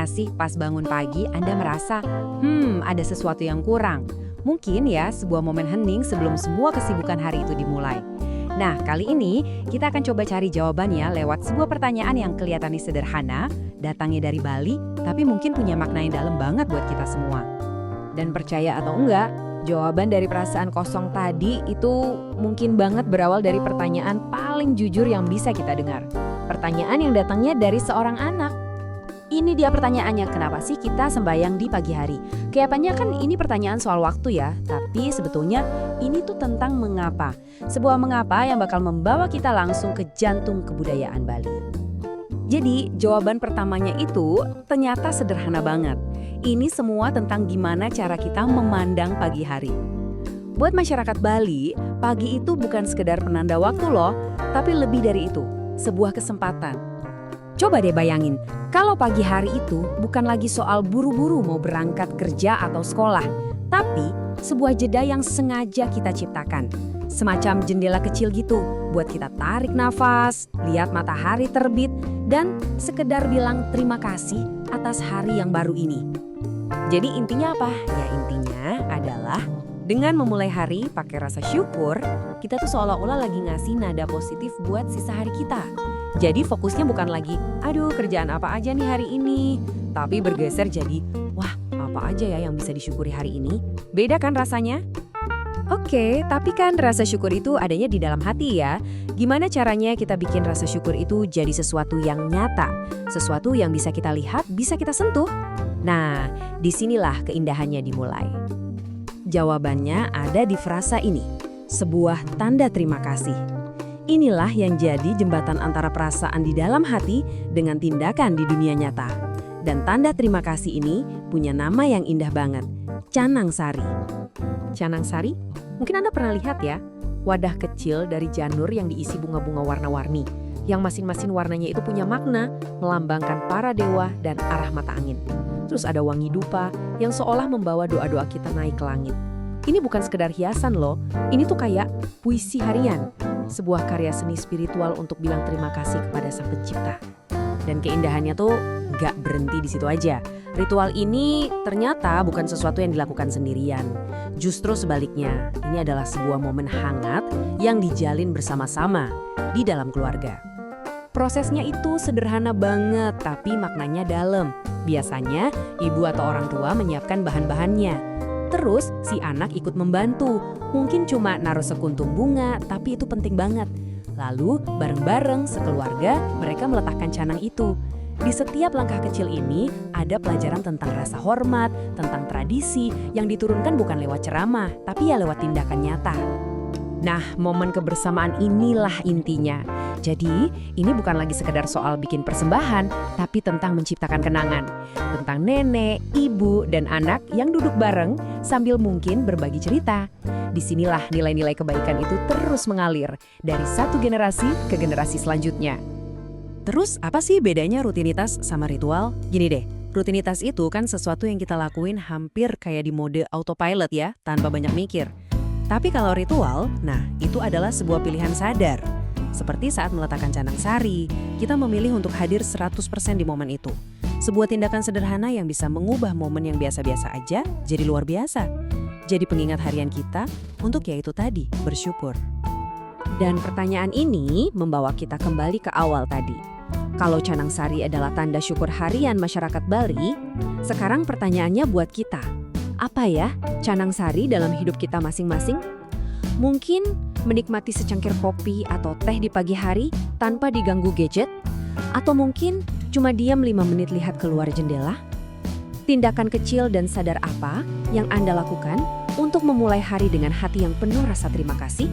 nggak sih pas bangun pagi Anda merasa, ada sesuatu yang kurang? Mungkin ya sebuah momen hening sebelum semua kesibukan hari itu dimulai. Nah, kali ini kita akan coba cari jawabannya lewat sebuah pertanyaan yang kelihatannya sederhana, datangnya dari Bali, tapi mungkin punya makna yang dalam banget buat kita semua. Dan percaya atau enggak, jawaban dari perasaan kosong tadi itu mungkin banget berawal dari pertanyaan paling jujur yang bisa kita dengar. Pertanyaan yang datangnya dari seorang anak. Ini dia pertanyaannya, kenapa sih kita sembahyang di pagi hari? Kelihatannya kan ini pertanyaan soal waktu ya, tapi sebetulnya ini tuh tentang mengapa. Sebuah mengapa yang bakal membawa kita langsung ke jantung kebudayaan Bali. Jadi, jawaban pertamanya itu ternyata sederhana banget. Ini semua tentang gimana cara kita memandang pagi hari. Buat masyarakat Bali, pagi itu bukan sekedar penanda waktu loh, tapi lebih dari itu, sebuah kesempatan. Coba deh bayangin, kalau pagi hari itu bukan lagi soal buru-buru mau berangkat kerja atau sekolah, tapi sebuah jeda yang sengaja kita ciptakan. Semacam jendela kecil gitu, buat kita tarik nafas, lihat matahari terbit, dan sekedar bilang terima kasih atas hari yang baru ini. Jadi intinya apa? Ya intinya adalah dengan memulai hari pakai rasa syukur, kita tuh seolah-olah lagi ngasih nada positif buat sisa hari kita. Jadi fokusnya bukan lagi, aduh kerjaan apa aja nih hari ini, tapi bergeser jadi, wah apa aja ya yang bisa disyukuri hari ini? Beda kan rasanya? Oke, tapi kan rasa syukur itu adanya di dalam hati ya. Gimana caranya kita bikin rasa syukur itu jadi sesuatu yang nyata, sesuatu yang bisa kita lihat, bisa kita sentuh? Nah, disinilah keindahannya dimulai. Jawabannya ada di frasa ini, sebuah tanda terima kasih. Inilah yang jadi jembatan antara perasaan di dalam hati dengan tindakan di dunia nyata. Dan tanda terima kasih ini punya nama yang indah banget, Canang Sari. Canang Sari? Mungkin Anda pernah lihat ya, wadah kecil dari janur yang diisi bunga-bunga warna-warni, yang masing-masing warnanya itu punya makna, melambangkan para dewa dan arah mata angin. Terus ada wangi dupa yang seolah membawa doa-doa kita naik ke langit. Ini bukan sekedar hiasan loh, ini tuh kayak puisi harian, sebuah karya seni spiritual untuk bilang terima kasih kepada Sang Pencipta. Dan keindahannya tuh gak berhenti di situ aja. Ritual ini ternyata bukan sesuatu yang dilakukan sendirian. Justru sebaliknya, ini adalah sebuah momen hangat yang dijalin bersama-sama di dalam keluarga. Prosesnya itu sederhana banget, tapi maknanya dalam. Biasanya, ibu atau orang tua menyiapkan bahan-bahannya. Terus, si anak ikut membantu. Mungkin cuma naruh sekuntum bunga, tapi itu penting banget. Lalu, bareng-bareng sekeluarga, mereka meletakkan canang itu. Di setiap langkah kecil ini, ada pelajaran tentang rasa hormat, tentang tradisi, yang diturunkan bukan lewat ceramah, tapi ya lewat tindakan nyata. Nah, momen kebersamaan inilah intinya. Jadi, ini bukan lagi sekedar soal bikin persembahan, tapi tentang menciptakan kenangan. Tentang nenek, ibu, dan anak yang duduk bareng sambil mungkin berbagi cerita. Disinilah nilai-nilai kebaikan itu terus mengalir dari satu generasi ke generasi selanjutnya. Terus, apa sih bedanya rutinitas sama ritual? Gini deh, rutinitas itu kan sesuatu yang kita lakuin hampir kayak di mode autopilot ya, tanpa banyak mikir. Tapi kalau ritual, nah itu adalah sebuah pilihan sadar. Seperti saat meletakkan canang sari, kita memilih untuk hadir 100% di momen itu. Sebuah tindakan sederhana yang bisa mengubah momen yang biasa-biasa aja jadi luar biasa. Jadi pengingat harian kita untuk yaitu tadi, bersyukur. Dan pertanyaan ini membawa kita kembali ke awal tadi. Kalau canang sari adalah tanda syukur harian masyarakat Bali, sekarang pertanyaannya buat kita. Apa ya canang sari dalam hidup kita masing-masing? Mungkin menikmati secangkir kopi atau teh di pagi hari tanpa diganggu gadget? Atau mungkin cuma diam 5 menit lihat keluar jendela? Tindakan kecil dan sadar apa yang Anda lakukan untuk memulai hari dengan hati yang penuh rasa terima kasih?